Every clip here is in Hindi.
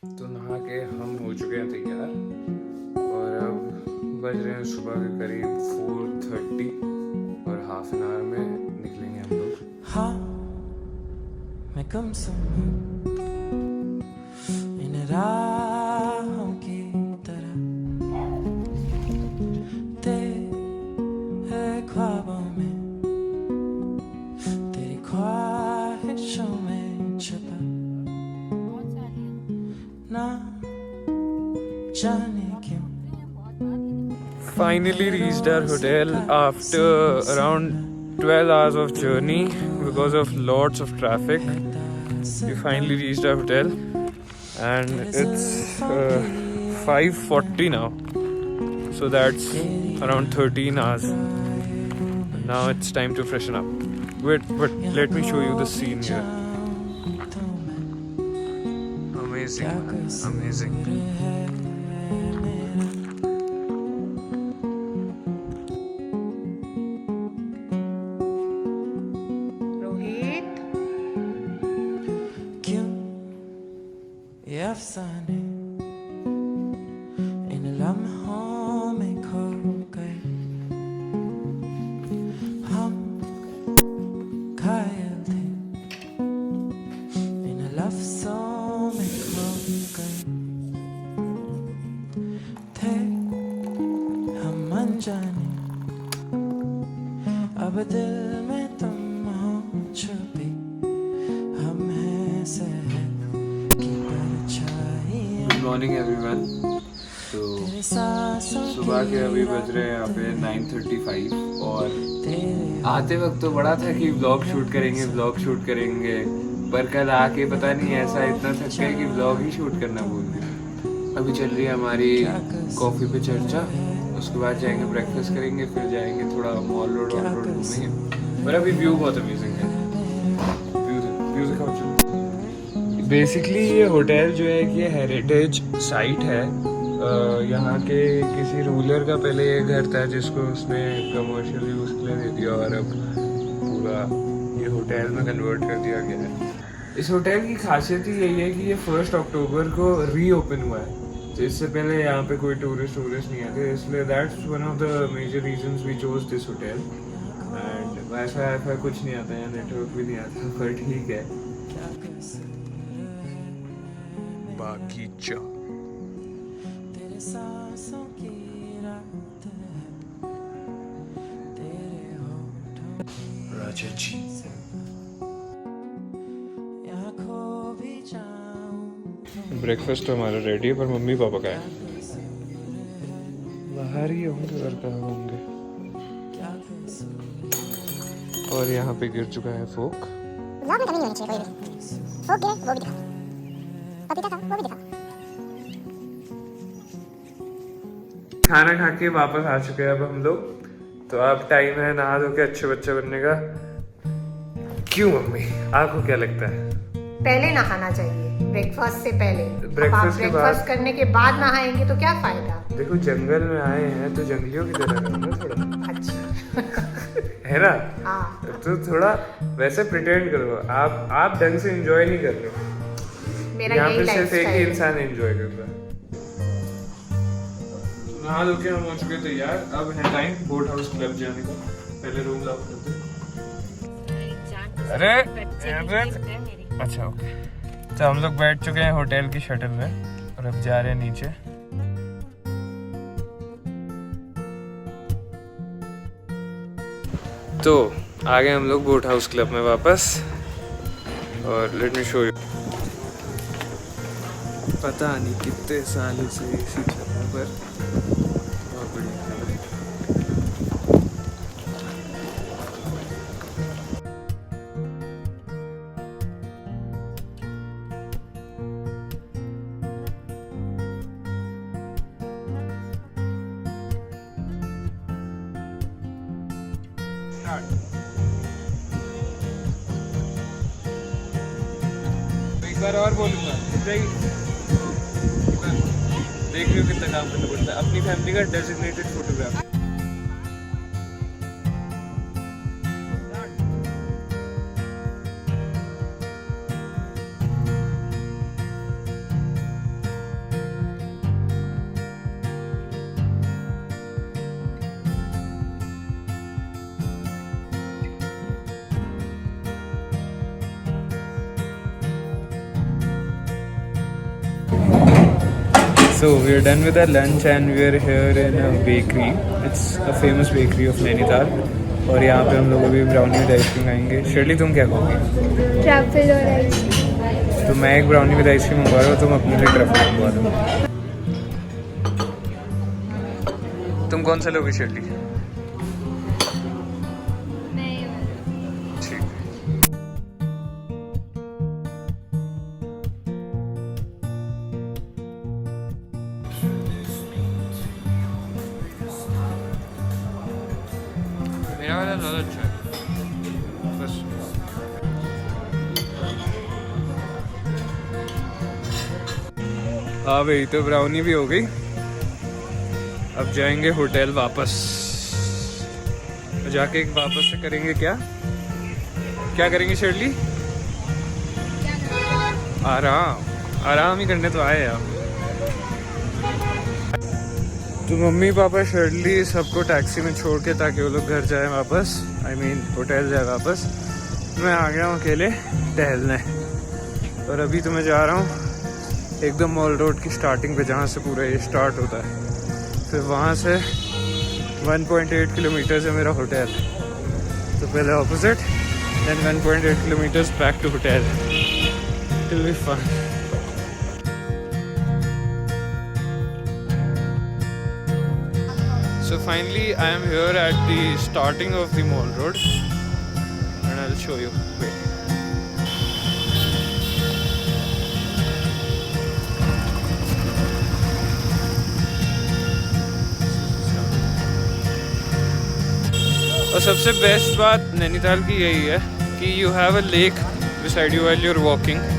तो नहा के हम हो चुके हैं तैयार और अब बज रहे हैं सुबह के करीब 4:30 और हाफ एन आवर में निकलेंगे हम लोग। हाँ मैं गुमसुम हूँ इन राहों की तरह, तेरे ख्वाबों में, तेरी ख्वाहिशों में छुपा, ना जाने क्यों। Finally reached our hotel after around 12 hours of journey because of lots of traffic. We finally reached our hotel and it's 5:40 now, so that's around 13 hours. Now it's time to freshen up. Wait, but let me show you the scene here. Amazing, amazing. क्यों ये अफसाने इन लम्हों में खो गए, हम घायल थे इन लफ्जों में खो गए, थे हम अनजाने, अब दिल में तुम हो छुपी, हम हैं शहर की परछाइयाँ। Good morning everyone. तो तेरे सांसों सुबह के अभी बज रहे हैं यहाँ पे 9:35 और आते वक्त तो बड़ा था कि व्लॉग शूट करेंगे, पर कल आके पता नहीं ऐसा इतना थक गए कि व्लॉग ही शूट करना भूल गए। अभी चल रही है हमारी कॉफ़ी पे चर्चा, उसके बाद जाएंगे ब्रेकफास्ट करेंगे, फिर जाएंगे थोड़ा मॉल रोड घूमेंगे। पर अभी व्यू बहुत अमेजिंग है। व्यू दिखाओ चलो। बेसिकली ये होटल जो है कि हेरिटेज साइट है। यहाँ के किसी रूलर का पहले ये घर था जिसको उसने कमर्शियल यूज़ के लिए दे दिया और अब पूरा ये होटल में कन्वर्ट कर दिया गया है। इस होटल की खासियत ही यही है कि ये 1 अक्टूबर को रीओपन हुआ है, तो इससे पहले यहाँ पे कोई टूरिस्ट नहीं आते, इसलिए that's one of the major reasons we chose this hotel. And wifi कुछ नहीं आता है, नेटवर्क भी नहीं आता, पर ठीक है। बागीचा तेरे सांसों की रात है, तेरे होठों राजा जी। यहाँ खो भी जाऊं। ब्रेकफास्ट तो हमारा रेडी है, पर मम्मी पापा का है, बाहर ही होंगे और कहाँ होंगे। और यहाँ पे गिर चुका है फोक। व्लॉग में कमी नहीं होनी चाहिए कोई भी। फोक गिरे वो भी दिखा, पपीता था वो भी दिखा। खाना खा के वापस आ चुके हैं अब हम लोग, तो अब टाइम है नहा धो के अच्छे बच्चे बनने का। क्यों मम्मी, आपको क्या लगता है? पहले नहाना चाहिए, ब्रेकफास्ट से पहले। ब्रेकफास्ट के बाद? ब्रेकफास्ट करने के बाद नहाएंगे तो क्या फायदा? देखो जंगल में आए हैं तो जंगलियों की तरह रहो ना थोड़ा, अच्छा है ना? हाँ, तो थोड़ा वैसे प्रिटेंड करो। आप ढंग से एंजॉय नहीं कर रहे हो। मेरा यहाँ यही पे सिर्फ एक ही लाइफस्टाइल। इंसान एंजॉय कर रहा है। नहा धो के हम हो चुके तैयार, अब है टाइम बोट हाउस क्लब जाने का। पहले रूम लॉक करते हैं। अरे अच्छा ओके, तो हम लोग बैठ चुके हैं होटल की शटल में और अब जा रहे हैं नीचे। तो आ गए हम लोग बोट हाउस क्लब में वापस, और लेट मी शो यू। पता नहीं कितने साल से इसी जगह पर बहुत बढ़िया है। एक बार और बोलूंगा, देख रहे हो कितना काम करना पड़ता है अपनी फैमिली का designated photographer. So we are done with our lunch and we are here in a bakery. It's a famous bakery of Nainital. और यहाँ पे हम लोग अभी ब्राउनी विद आइसक्रीम खाएंगे. शर्ली तुम क्या खाओगी? ट्रैफल और आइस। तो मैं एक ब्राउनी विद आइसक्रीम मंगवा रहा हूँ, तुम अपने लिए ट्रफल मंगवा दो. तुम कौन सा लोगी शर्ली? ठीक है. मेरा वाला ज़्यादा अच्छा है. बस हाँ भाई, तो ब्राउनी भी हो गई. अब जाएंगे होटल वापस. जाके वापस से करेंगे क्या करेंगे शर्ली? आराम ही करने तो आए यार. तो मम्मी पापा शर्ली सबको टैक्सी में छोड़ के ताकि वो लोग घर जाए वापस, होटल जाए वापस. मैं आ गया हूँ अकेले टहलने. और अभी तो मैं जा रहा हूँ एकदम मॉल रोड की स्टार्टिंग पे, जहाँ से पूरा ये स्टार्ट होता है. फिर वहाँ से 1.8 किलोमीटर है मेरा होटल. तो पहले opposite, then 1.8 kilometres back to hotel. It will be fun. So finally I am here at the starting of the mall road and I'll show you. Wait. और सबसे बेस्ट बात नैनीताल की यही है कि you have a lake beside you while you are walking.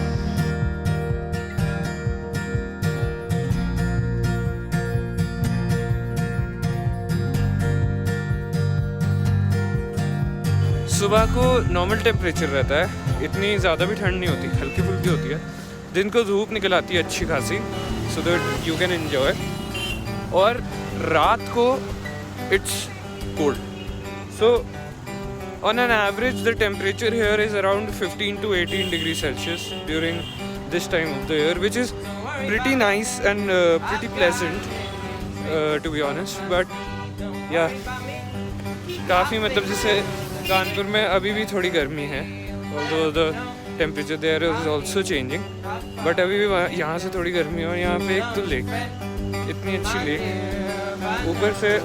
सुबह को नॉर्मल टेम्परेचर रहता है, इतनी ज़्यादा भी ठंड नहीं होती, हल्की फुल्की होती है. दिन को धूप निकल आती है अच्छी खासी, so that you can enjoy. और रात को it's cold. So, on an average, the temperature here is around 15 to 18 degrees Celsius during this time of the year, which is pretty nice and pretty pleasant, to be honest. But yeah, काफ़ी मतलब जैसे कानपुर में अभी भी थोड़ी गर्मी है, although the temperature there is also changing. But अभी भी यहाँ से थोड़ी गर्मी है. और यहाँ पे एक तो लेक, इतनी अच्छी लेक, ऊपर से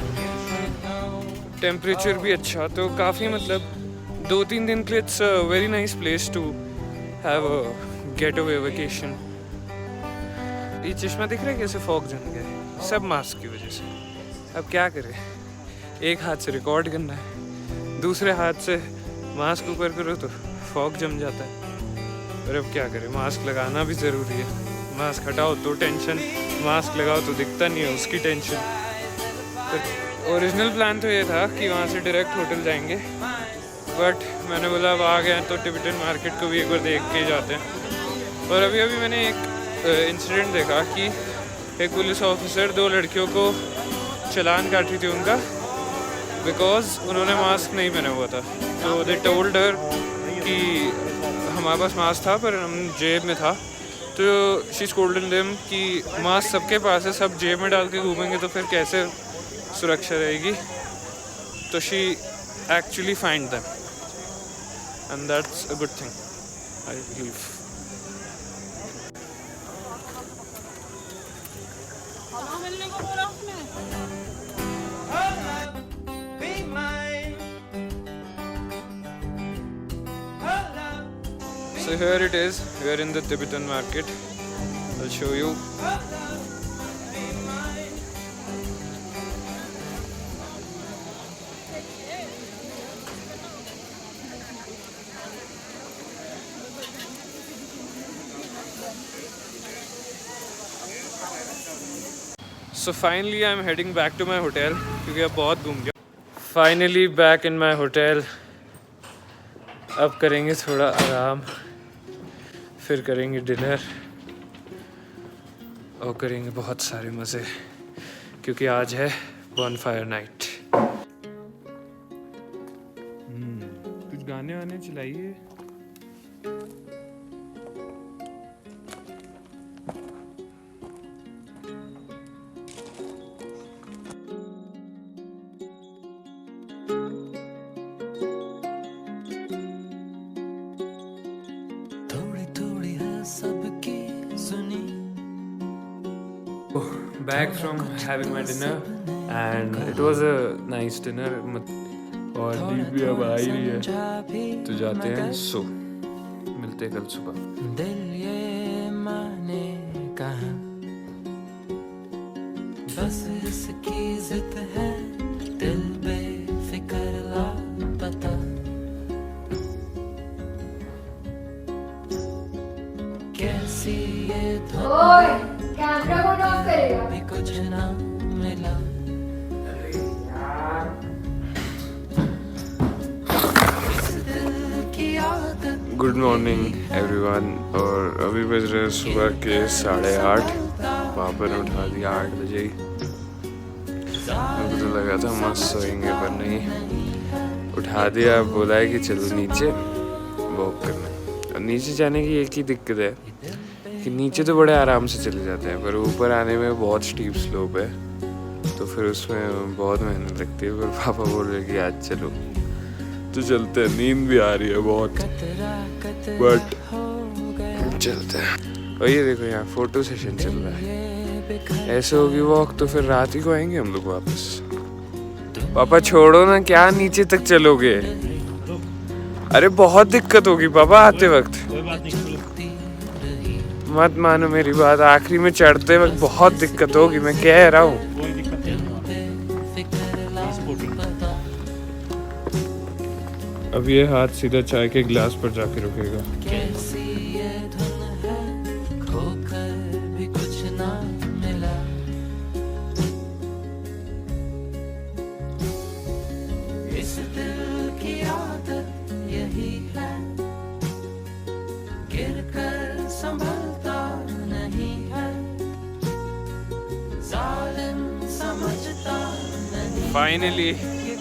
टेम्परेचर भी अच्छा. तो काफ़ी मतलब 2-3 दिन के लिए it's a very nice place to have a get away vacation. ये चश्मा दिख रहा है कैसे फॉग जम गया, सब मास्क की वजह से. अब क्या करें, एक हाथ से रिकॉर्ड करना है, दूसरे हाथ से मास्क ऊपर करो तो फॉग जम जाता है. और अब क्या करें, मास्क लगाना भी ज़रूरी है. मास्क हटाओ तो टेंशन, मास्क लगाओ तो दिखता नहीं है, उसकी टेंशन. ओरिजिनल प्लान तो ये था कि वहाँ से डायरेक्ट होटल जाएंगे, बट मैंने बोला अब आ गए तो टिबेटन मार्केट को भी एक बार देख के जाते हैं. और अभी मैंने एक इंसिडेंट देखा कि एक पुलिस ऑफिसर 2 लड़कियों को चालान काटी थी उनका, बिकॉज उन्होंने मास्क नहीं पहना हुआ था. तो दे टोल्ड हर कि हमारे पास मास्क था पर हम जेब में था. तो शी स्कोल्डेड देम कि मास्क सबके पास है, सब जेब में डाल के घूमेंगे तो फिर कैसे सुरक्षा रहेगी. तो she actually find them and that's a good thing I believe. Be mine. So here it is, we are in the Tibetan market. I'll show you. So finally I'm heading back to my hotel क्योंकि अब बहुत घूम गया. Finally back in my hotel. अब करेंगे थोड़ा आराम, फिर करेंगे डिनर और करेंगे बहुत सारे मज़े क्योंकि आज है बॉनफायर नाइट. कुछ गाने वाने चलाइए. Back from having my dinner and it was a nice dinner. और नींद भी अब आ ही रही है तो जाते हैं सो मिलते हैं कल सुबह। दिल ये माने कहाँ बस इसकी जिद है दिल बेफिक्र लापता कैसी ये ओए कैमरा कौन ऑफ करेगा? भी कुछ ना मिला इस दिल की आदत गुड मॉर्निंग एवरीवन। और अभी बज रहे हैं सुबह के 8:30। पापा ने उठा दिया 8 बजे ही। मुझे तो लगा था मस्त सोएंगे पर नहीं, उठा दिया। बोला है कि चलो नीचे वॉक करना। और नीचे जाने की एक ही दिक्कत है कि नीचे तो बड़े आराम से चले जाते हैं पर ऊपर आने में बहुत स्टीप स्लोप है तो फिर उसमें बहुत मेहनत लगती है। पर पापा बोल रहे कि आज चलो तो चलते हैं। नींद भी आ रही है बहुत बट चलते हैं। और ये देखो यहाँ फोटो सेशन चल रहा है। ऐसे होगी वॉक तो फिर रात ही को आएंगे हम लोग वापस। पापा छोड़ो ना, क्या नीचे तक चलोगे? अरे बहुत दिक्कत होगी पापा आते वक्त। मत मानो मेरी बात, आखिरी में चढ़ते वक्त बहुत दिक्कत होगी, मैं कह रहा हूँ। अब ये हाथ सीधा चाय के गिलास पर जाके रुकेगा। कैसी ये धुन है खोकर भी कुछ ना मिला इस दिल की आदत यही है गिर कर संभलता नहीं है जालिम समझता नहीं। फाइनली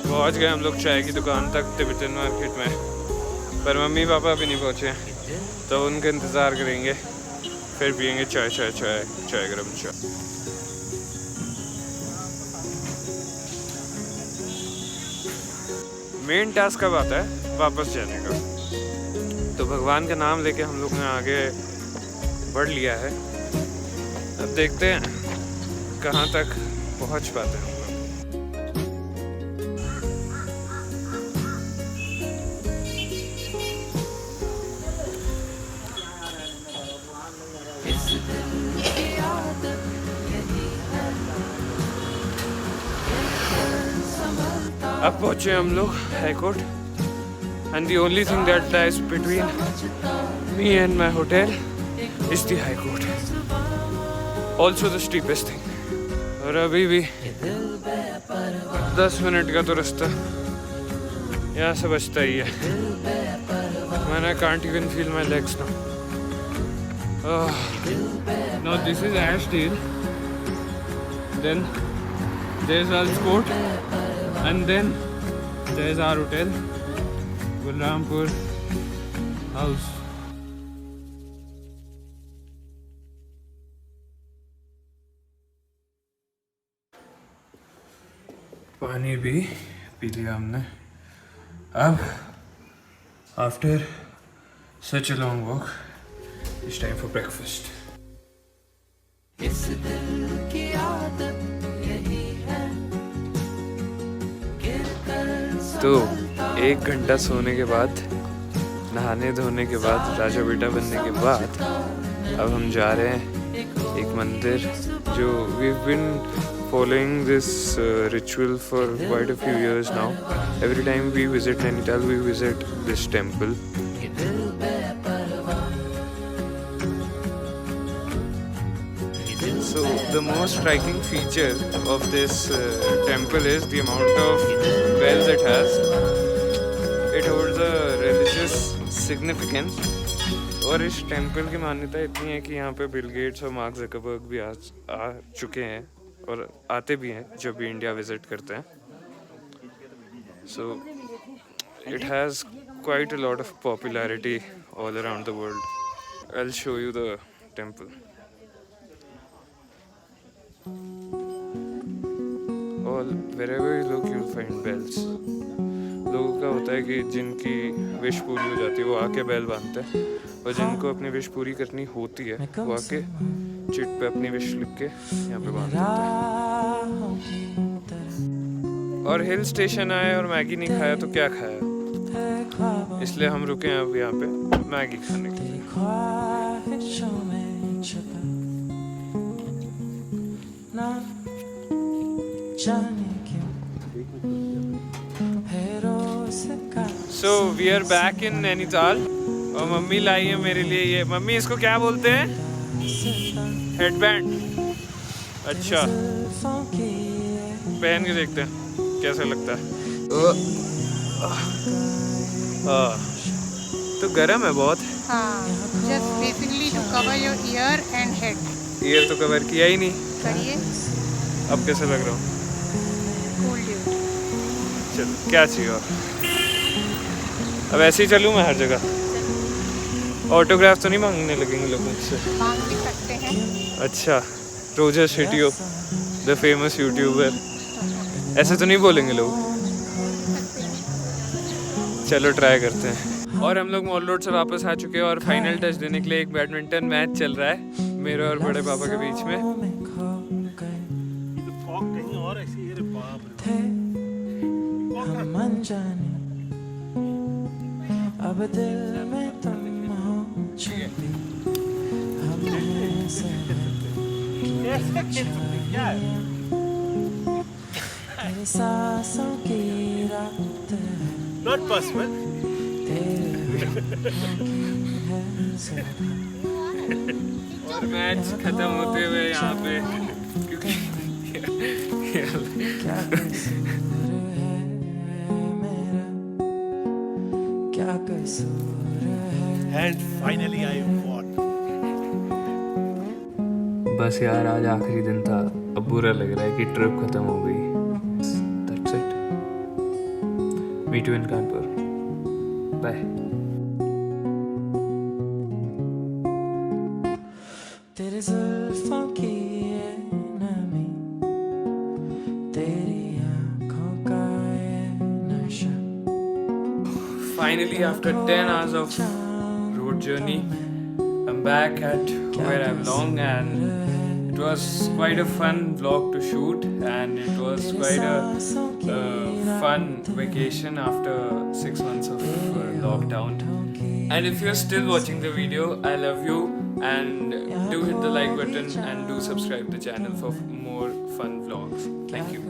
पहुंच गए हम लोग चाय की दुकान तक टिबेटन मार्केट में। पर मम्मी पापा अभी नहीं पहुंचे तो उनका इंतज़ार करेंगे, फिर पियेंगे चाय चाय चाय चाय गरम चाय। मेन टास्क कब आता है? वापस जाने का। तो भगवान का नाम लेके हम लोग ने आगे बढ़ लिया है। अब देखते हैं कहाँ तक पहुँच पाते हैं। अब पहुंचे हम लोग high court and the only thing that lies between me and my hotel is the high court, also the steepest thing. और अभी भी 10 मिनट का तो रास्ता यहाँ से बचता ही है। मैंने I can't even feel my legs now. No this is Ashfield, then there's Earl's Court and then there's our hotel, Balrampur House. पानी भी पी लिया हमने। अब after such a long walk, it's time for breakfast. इस दिल की आदत यही है गिर कर तो 1 घंटा सोने के बाद, नहाने धोने के बाद, राजा बेटा बनने के बाद अब हम जा रहे हैं एक मंदिर जो we've been following this ritual for quite a few years now. Every time we visit Nainital, we visit this temple. So the most striking feature of this temple is the amount of bells it has. It holds a religious significance. और इस टेम्पल की मान्यता इतनी है कि यहाँ पे बिल गेट्स और मार्क ज़करबर्ग भी आ चुके हैं और आते भी हैं जब भी इंडिया विजिट करते हैं। So it has quite a lot of popularity all around the world. I'll show you the temple. All wherever you look, you'll find bells. लोगों का होता है कि जिनकी विश पूरी हो जाती है वो आके बेल बांधते हैं और जिनको अपनी विश पूरी करनी होती है वो आके चिट पे अपनी विश लिख के यहाँ पे बांध देते हैं। और हिल स्टेशन आए और मैगी नहीं खाया तो क्या खाया, इसलिए हम रुके हैं अब यहाँ पे मैगी खाने के लिए। So we are back in Nainital और मम्मी लाई है मेरे लिए ये, मम्मी इसको क्या बोलते हैं, हेडबैंड। अच्छा पहन के देखते हैं कैसा लगता है। तो गर्म है बहुत। हाँ, just basically to cover your ear and head. Year तो कवर किया ही नहीं, करिए, अब कैसा लग रहा हूँ। cool dude. चलो क्या चाहिए और, अब ऐसे ही चलूँ मैं हर जगह। ऑटोग्राफ तो नहीं मांगने लगेंगे लोग मुझसे? मांग भी सकते हैं। अच्छा, Roger Shetty the famous YouTuber, ऐसे तो नहीं बोलेंगे लोग? चलो ट्राई करते हैं। और हम लोग मॉल रोड से वापस आ चुके हैं और फाइनल टच देने के लिए एक बैडमिंटन मैच चल रहा है मेरे और बड़े पापा के बीच में। अब दिल में तुम हो छुपी, हमने से तेरी सांसों की रात Not possible. और मैच खत्म होते हुए यहाँ पे क्योंकि क्या कसूर है मेरा, क्या कसूर है। And finally I won. बस यार आज आखिरी दिन था, अब बुरा लग रहा है कि ट्रिप खत्म हो गई। That's it. Meet you in Kanpur. Bye. तेरे जुल्फों की ये नमी, तेरी आँखों का ये नशा। Finally, after 10 hours of road journey, I'm back at where I belong, and it was quite a fun vlog to shoot, and it was quite a fun vacation after 6 months of lockdown. And if you're still watching the video, I love you, and do hit the like button and do subscribe the channel for more fun vlogs. Thank you.